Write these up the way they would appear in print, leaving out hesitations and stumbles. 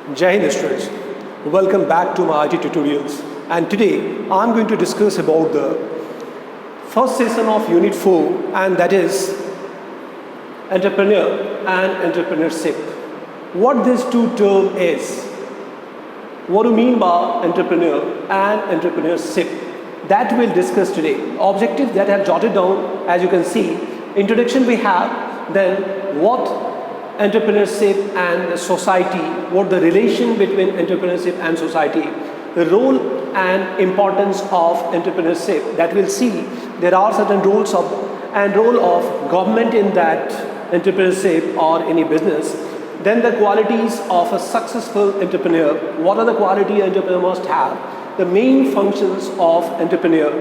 Jai Hind students, welcome back to my IT tutorials, and today I'm going to discuss about the first session of Unit 4, and that is Entrepreneur and Entrepreneurship. What this two term is, what do you mean by entrepreneur and entrepreneurship, that we'll discuss today. Objectives that I have jotted down, as you can see, introduction we have, then what entrepreneurship and society, what the relation between entrepreneurship and society, the role and importance of entrepreneurship, that we'll see. There are certain roles of role of government in that entrepreneurship or any business. Then the qualities of a successful entrepreneur. What are the qualities an entrepreneur must have? The main functions of entrepreneur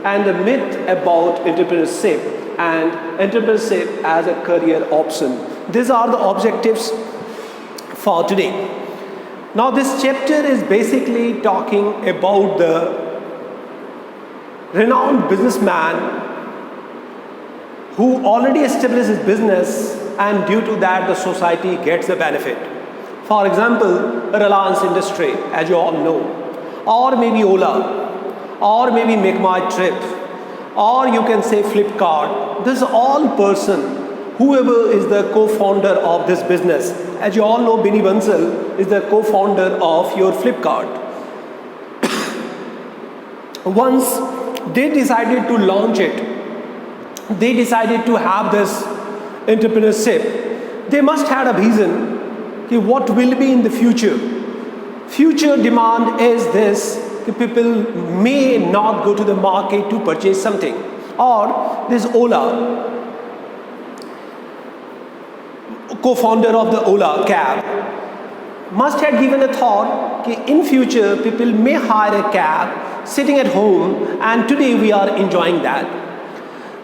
and the myth about entrepreneurship and entrepreneurship as a career option. These are the objectives for today. Now this chapter is basically talking about the renowned businessman who already established his business, and due to that the society gets the benefit. For example, Reliance Industry, as you all know, or maybe Ola, or maybe Make My Trip, or you can say Flipkart. This is all person, whoever is the co-founder of this business. As you all know, Binny Bansal is the co-founder of your Flipkart. Once they decided to launch it, they decided to have this entrepreneurship, they must have a vision. Okay, what will be in the future? Future demand is this, people may not go to the market to purchase something. Or this Ola, co-founder of the Ola cab, must have given a thought that in future people may hire a cab sitting at home, and today we are enjoying that.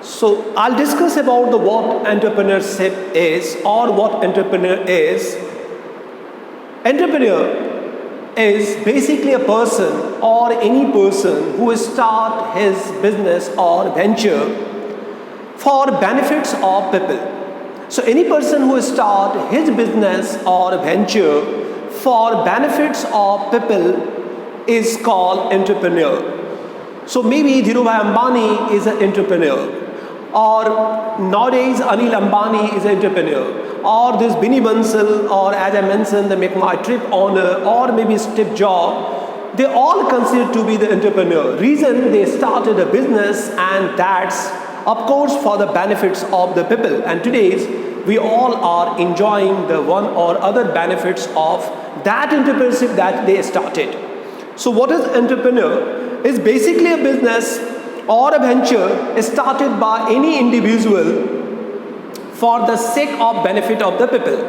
So I'll discuss about what entrepreneurship is or what entrepreneur is. Entrepreneur is basically a person or any person who start his business or venture for benefits of people. So any person who start his business or venture for benefits of people is called entrepreneur. So maybe Dhirubhai Ambani is an entrepreneur, or nowadays Anil Ambani is an entrepreneur, or this Binny Bansal, or as I mentioned the Make My Trip owner, or maybe Steve Jobs, they all considered to be the entrepreneur. Reason, they started a business, and that's of course for the benefits of the people. And today's we all are enjoying the one or other benefits of that entrepreneurship that they started. So what is entrepreneur? Is basically a business or a venture started by any individual for the sake of benefit of the people,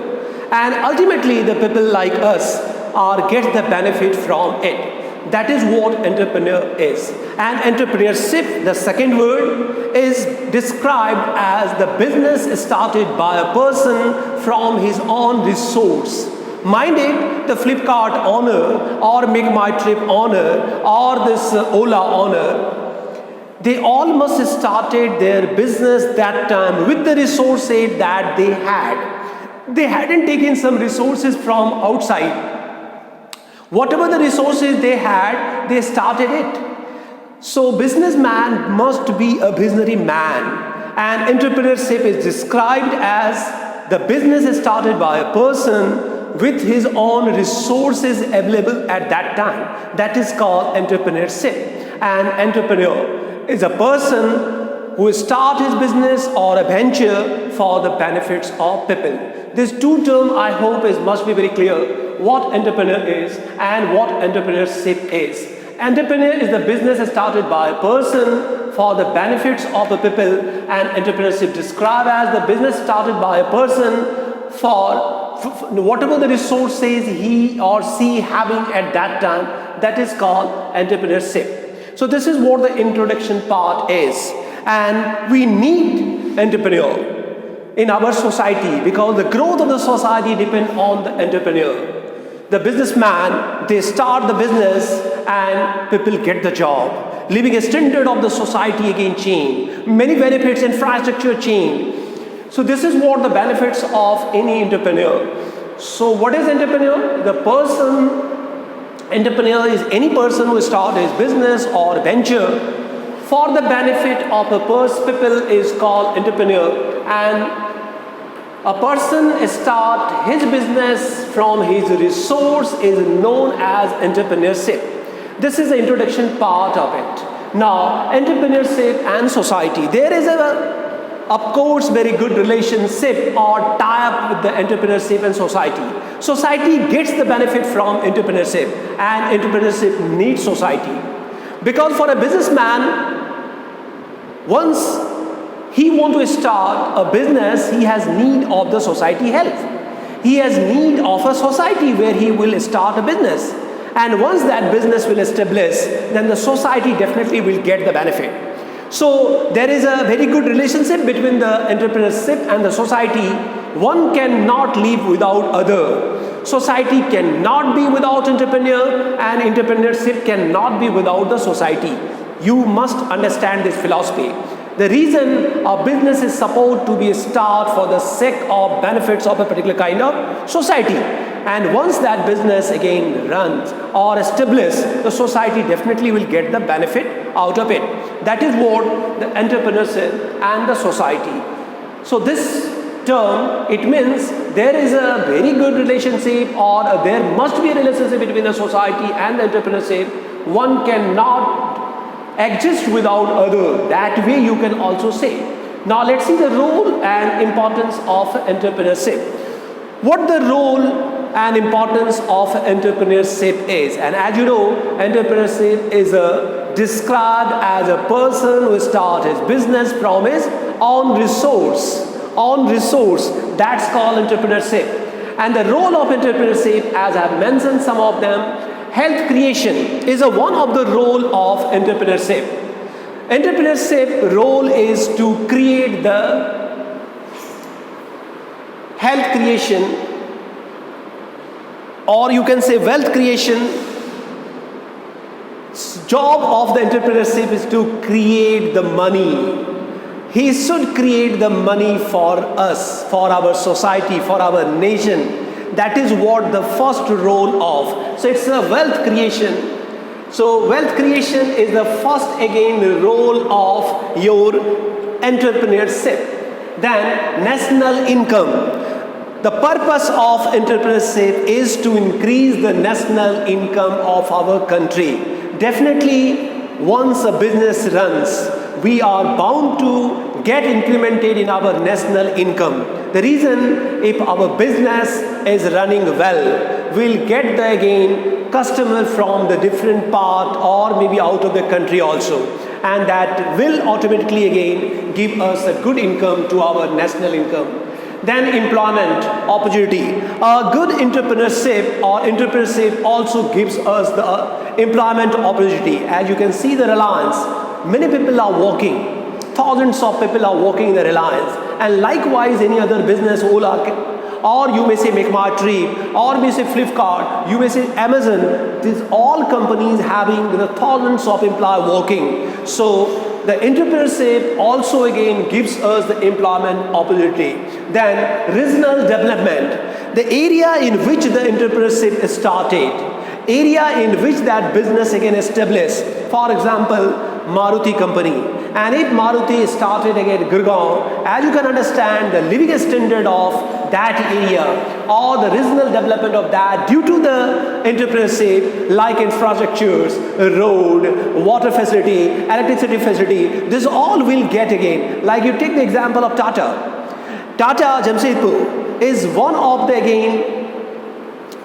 and ultimately the people like us are get the benefit from it. That is what entrepreneur is. And entrepreneurship, the second word, is described as the business started by a person from his own resource. Mind it, the Flipkart owner or Make My Trip owner or this Ola owner, they all must started their business that time with the resources that they had. They hadn't taken some resources from outside. Whatever the resources they had, they started it. So businessman must be a visionary man, and entrepreneurship is described as the business started by a person with his own resources available at that time. That is called entrepreneurship. And entrepreneur is a person who start his business or a venture for the benefits of people. These two terms I hope must be very clear. What entrepreneur is and what entrepreneurship is. Entrepreneur is the business started by a person for the benefits of the people, and entrepreneurship described as the business started by a person for whatever the resources he or she having at that time. That is called entrepreneurship. So this is what the introduction part is, and we need entrepreneur in our society because the growth of the society depends on the entrepreneur. The businessman, they start the business and people get the job. Living standard of the society again change. Many benefits, infrastructure change. So this is what the benefits of any entrepreneur. So what is entrepreneur? Entrepreneur is any person who starts his business or venture for the benefit of people is called entrepreneur. And a person start his business from his resource is known as entrepreneurship. This is the introduction part of it. Now, entrepreneurship and society. There is of course, very good relationship or tie-up with the entrepreneurship and society. Society gets the benefit from entrepreneurship, and entrepreneurship needs society. Because for a businessman, once he wants to start a business, he has need of the society help. He has need of a society where he will start a business. And once that business will establish, then the society definitely will get the benefit. So there is a very good relationship between the entrepreneurship and the society. One cannot live without other. Society cannot be without entrepreneur, and entrepreneurship cannot be without the society. You must understand this philosophy. The reason a business is supposed to be a start for the sake of benefits of a particular kind of society. And once that business again runs or established, the society definitely will get the benefit out of it. That is what the entrepreneurship and the society. So this term, it means there is a very good relationship, or there must be a relationship between the society and the entrepreneurship. One cannot exist without other. That way you can also say. Now let's see the role and importance of entrepreneurship. What the role and importance of entrepreneurship is. And as you know, entrepreneurship is described as a person who starts his business from his own resource. That's called entrepreneurship. And the role of entrepreneurship, as I have mentioned some of them, health creation is one of the role of entrepreneurship. Entrepreneurship role is to create the health creation, or you can say wealth creation. Job of the entrepreneurship is to create the money. He should create the money for us, for our society, for our nation. That is what the first role of. So it's a wealth creation. So wealth creation is the first again role of your entrepreneurship. Then national income. The purpose of entrepreneurship is to increase the national income of our country. Definitely, once a business runs, we are bound to get implemented in our national income. The reason, if our business is running well, we'll get the again customer from the different part or maybe out of the country also. And that will automatically again give us a good income to our national income. Then employment opportunity. A good entrepreneurship also gives us the employment opportunity. As you can see, the Reliance, many people are working. Thousands of people are working in the Reliance. And likewise, any other business, Ola, or you may say Make My Trip, or you may say Flipkart, you may say Amazon. These all companies having the thousands of employees working. So the entrepreneurship also again gives us the employment opportunity. Then regional development, the area in which the entrepreneurship started, area in which that business again established. For example, Maruti company. And if Maruti started again Gurgaon, as you can understand, the living standard of that area or the regional development of that due to the entrepreneurship, like infrastructures, road, water facility, electricity facility, this all will get again. Like you take the example of Tata. Tata Jamshedpur is one of the again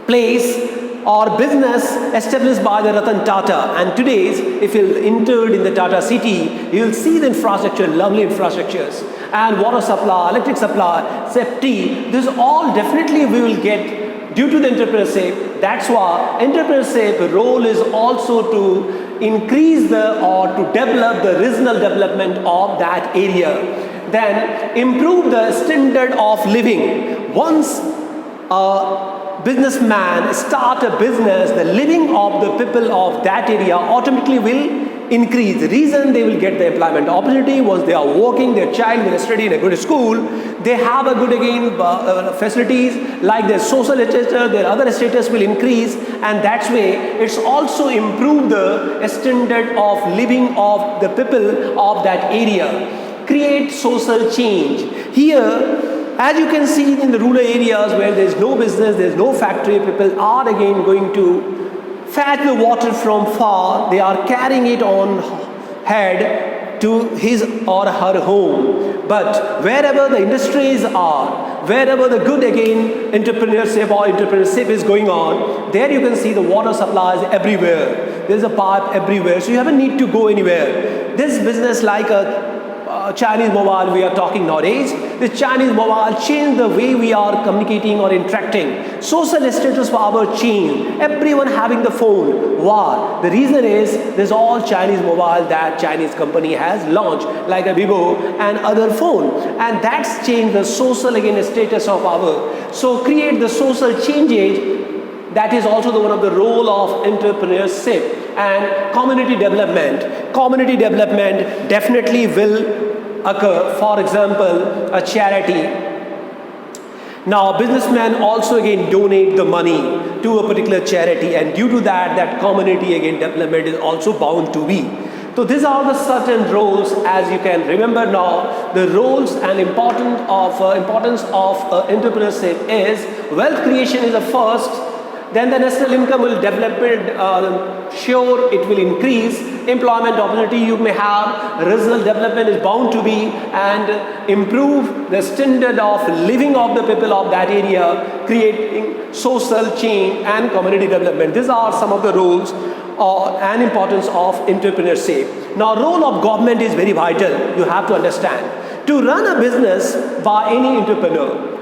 place or business established by the Ratan Tata. And today, if you entered in the Tata city, you will see the infrastructure, lovely infrastructures, and water supply, electric supply, safety. This all definitely we will get due to the entrepreneurship. That's why entrepreneurship role is also to increase or to develop the regional development of that area. Then improve the standard of living. Once businessman start a business, the living of the people of that area automatically will increase. The reason they will get the employment opportunity was they are working, their child will study in a good school, they have a good facilities like their social status, their other status will increase, and that's way it's also improved the standard of living of the people of that area, create social change. Here, as you can see in the rural areas where there is no business, there is no factory, people are again going to fetch the water from far, they are carrying it on head to his or her home. But wherever the industries are, wherever the good again entrepreneurship is going on, there you can see the water supplies everywhere. There is a pipe everywhere, so you haven't need to go anywhere. This business like a Chinese mobile we are talking nowadays, this Chinese mobile changed the way we are communicating or interacting. Social status for our change. Everyone having the phone. Why? The reason is there's all Chinese mobile that Chinese company has launched, like a Vivo and other phone, and that's changed the social again status of our. So create the social changes. That is also one of the role of entrepreneurship. And community development. Community development definitely will occur. For example, a charity. Now, businessmen also again donate the money to a particular charity, and due to that, that community again development is also bound to be. So these are the certain roles, as you can remember now, the roles and importance of entrepreneurship is wealth creation is the first. Then the national income will develop it, sure it will increase, employment opportunity you may have, regional development is bound to be, and improve the standard of living of the people of that area, creating social change and community development. These are some of the roles and importance of entrepreneurship. Now, role of government is very vital, you have to understand. To run a business by any entrepreneur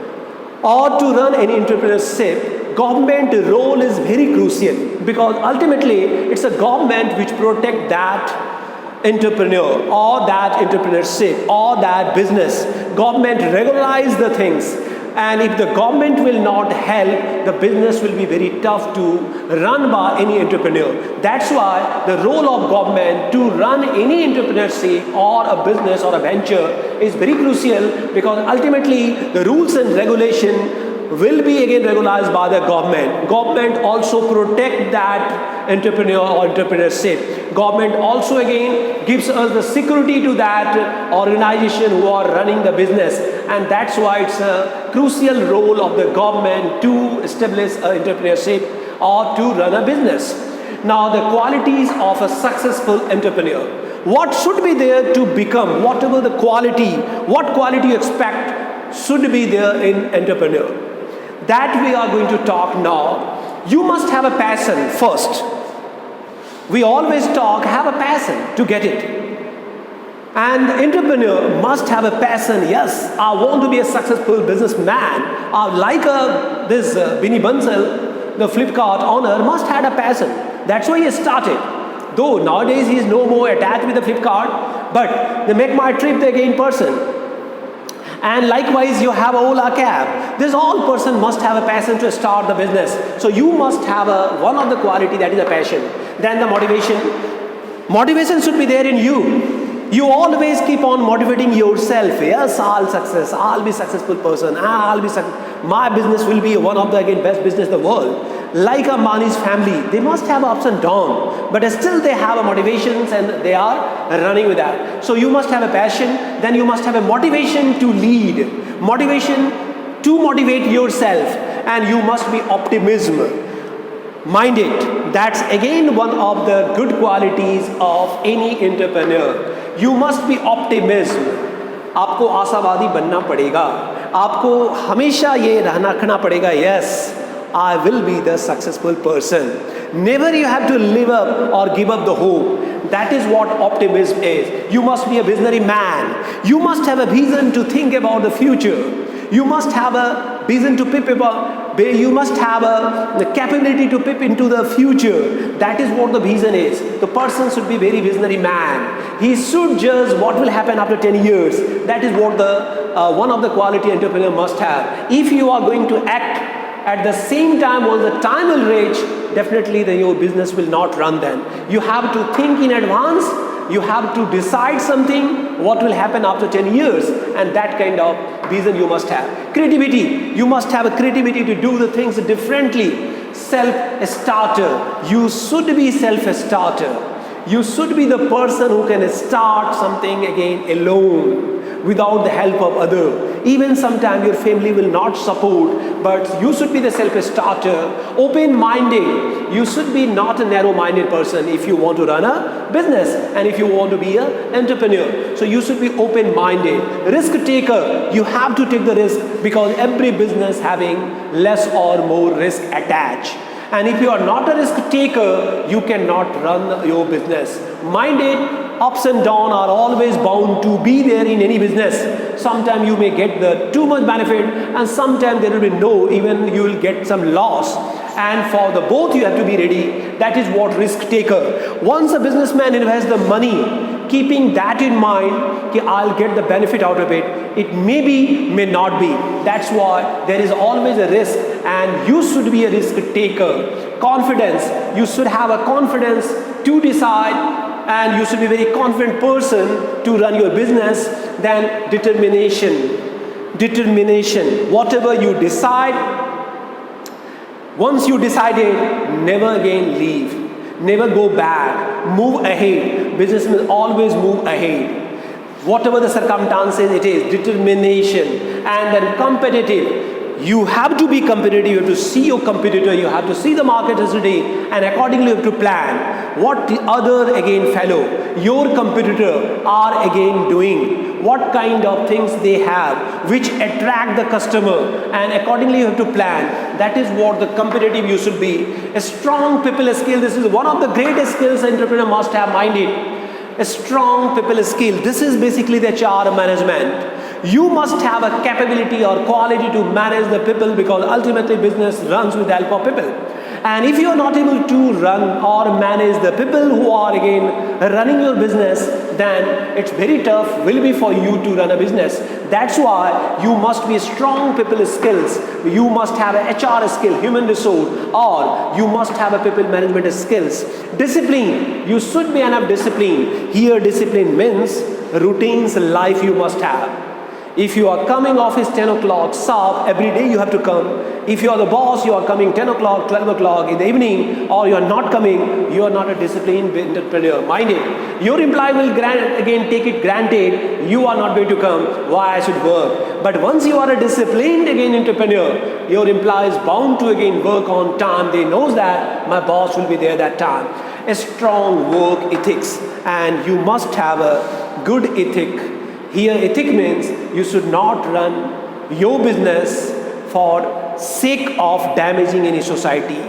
or to run any entrepreneurship, government role is very crucial, because ultimately it's a government which protect that entrepreneur or that entrepreneurship or that business. Government regularize the things, and if the government will not help, the business will be very tough to run by any entrepreneur. That's why the role of government to run any entrepreneurship or a business or a venture is very crucial, because ultimately the rules and regulation will be again regularized by the government. Government also protect that entrepreneur or entrepreneurship. Government also again gives us the security to that organization who are running the business, and that's why it's a crucial role of the government to establish an entrepreneurship or to run a business. Now, the qualities of a successful entrepreneur. What should be there to become, whatever the quality, what quality you expect should be there in entrepreneur. That we are going to talk now. You must have a passion first. We always talk, have a passion to get it. And the entrepreneur must have a passion. Yes, I want to be a successful businessman. This Binny Bansal, the Flipkart owner, must have a passion. That's why he started. Though nowadays he is no more attached with the Flipkart, but they make my trip again person. And likewise, you have Ola cab. This all person must have a passion to start the business. So you must have one of the quality, that is a passion. Then the motivation. Motivation should be there in you. You always keep on motivating yourself. Yes, I'll be successful person. My business will be one of the best business in the world. Like Ambani's family, they must have ups and downs, but still they have a motivations and they are running with that. So you must have a passion, then you must have a motivation to lead, motivation to motivate yourself, and you must be optimism minded. That's again one of the good qualities of any entrepreneur. You must be optimism. आपको आशावादी बनना पड़ेगा, आपको हमेशा ये रखना पड़ेगा, yes, I will be the successful person. Never you have to live up or give up the hope. That is what optimism is. You must be a visionary man. You must have a vision to think about the future. You must have a vision to peep about. You must have the capability to peep into the future. That is what the vision is. The person should be very visionary man. He should judge what will happen after 10 years. That is what the one of the quality entrepreneur must have. If you are going to act At the same time, once the time will reach, definitely your business will not run then. You have to think in advance. You have to decide something, what will happen after 10 years, and that kind of vision you must have. Creativity, you must have a creativity to do the things differently. Self-starter, you should be self-starter. You should be the person who can start something again alone, without the help of other. Even sometimes your family will not support, but you should be the self-starter. Open-minded, you should be not a narrow-minded person if you want to run a business and if you want to be an entrepreneur. So you should be open-minded. Risk-taker, you have to take the risk because every business having less or more risk attached. And if you are not a risk taker, you cannot run your business. Minded, ups and downs are always bound to be there in any business. Sometimes you may get the too much benefit, and sometimes there will be no, even you will get some loss. And for the both you have to be ready. That is what risk taker. Once a businessman invests the money, keeping that in mind, कि I'll get the benefit out of it. It may be, may not be. That's why there is always a risk, and you should be a risk taker. Confidence, you should have a confidence to decide, and you should be a very confident person to run your business. Then determination, whatever you decide, once you decided, never again leave. Never go back. Move ahead. Businessmen always move ahead. Whatever the circumstances it is, determination. And then competitive. You have to be competitive. You have to see your competitor. You have to see the market facility, and accordingly you have to plan what the other again fellow, your competitor are again doing. What kind of things they have which attract the customer, and accordingly you have to plan. That is what the competitive you should be. A strong people skill. This is one of the greatest skills an entrepreneur must have minded. A strong people skill. This is basically the HR management. You must have a capability or quality to manage the people, because ultimately business runs with the help of people. And if you are not able to run or manage the people who are again running your business, then it's very tough will be for you to run a business. That's why you must be strong people skills. You must have a HR skill, human resource, or you must have a people management skills. Discipline, you should be enough discipline. Here discipline means routines life you must have. If you are coming office 10 o'clock sharp, every day you have to come. If you are the boss, you are coming 10 o'clock, 12 o'clock in the evening, or you are not coming, you are not a disciplined entrepreneur. Mind it. Your employee will again take it granted, you are not going to come, why I should work. But once you are a disciplined again entrepreneur, your employee is bound to again work on time. They know that my boss will be there that time. A strong work ethics, and you must have a good ethic. Here ethic means you should not run your business for sake of damaging any society,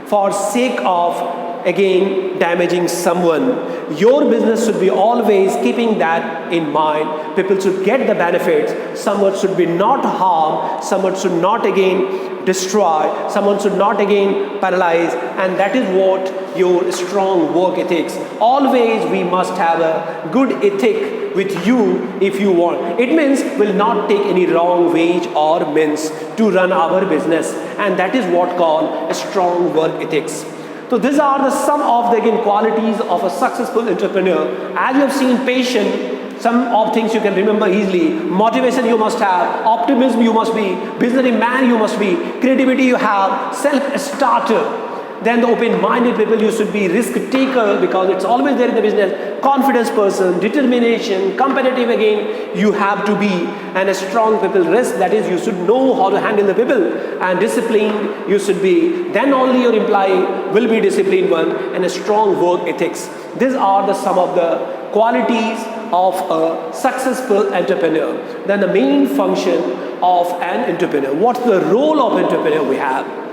for sake of again damaging someone. Your business should be always keeping that in mind. People should get the benefits. Someone should be not harmed. Someone should not again destroy. Someone should not again paralyze. And that is what your strong work ethics. Always we must have a good ethic with you if you want. It means will not take any wrong wage or means to run our business. And that is what called a strong work ethics. So these are the some of the again qualities of a successful entrepreneur. As you have seen, patience, some of things you can remember easily. Motivation you must have. Optimism you must be. Businessman you must be. Creativity you have. Self-starter. Then the open-minded people, you should be risk taker, because it's always there in the business. Confidence person, determination, competitive again, you have to be. And a strong people risk, that is you should know how to handle the people. And disciplined you should be. Then only your employee will be disciplined one. And a strong work ethics. These are the some of the qualities of a successful entrepreneur. Then the main function of an entrepreneur. What's the role of entrepreneur we have?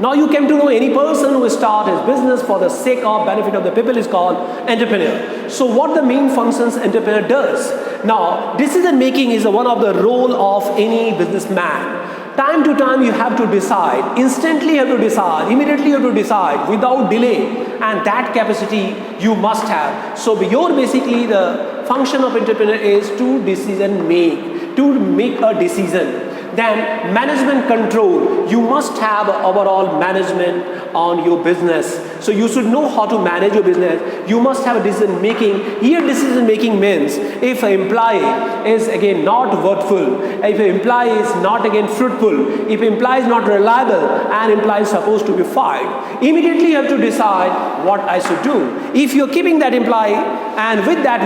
Now you came to know any person who start his business for the sake of benefit of the people is called entrepreneur. So what the main functions entrepreneur does? Now decision making is one of the role of any businessman. Time to time you have to decide, instantly you have to decide, immediately you have to decide without delay, and that capacity you must have. So your basically the function of entrepreneur is to decision make, to make a decision. Then management control. You must have overall management on your business. So you should know how to manage your business. You must have a decision making. Here decision making means if an employee is again not worthful, if an employee is not again fruitful, if an employee is not reliable, and employee is supposed to be fired, immediately you have to decide what I should do. If you're keeping that employee and with that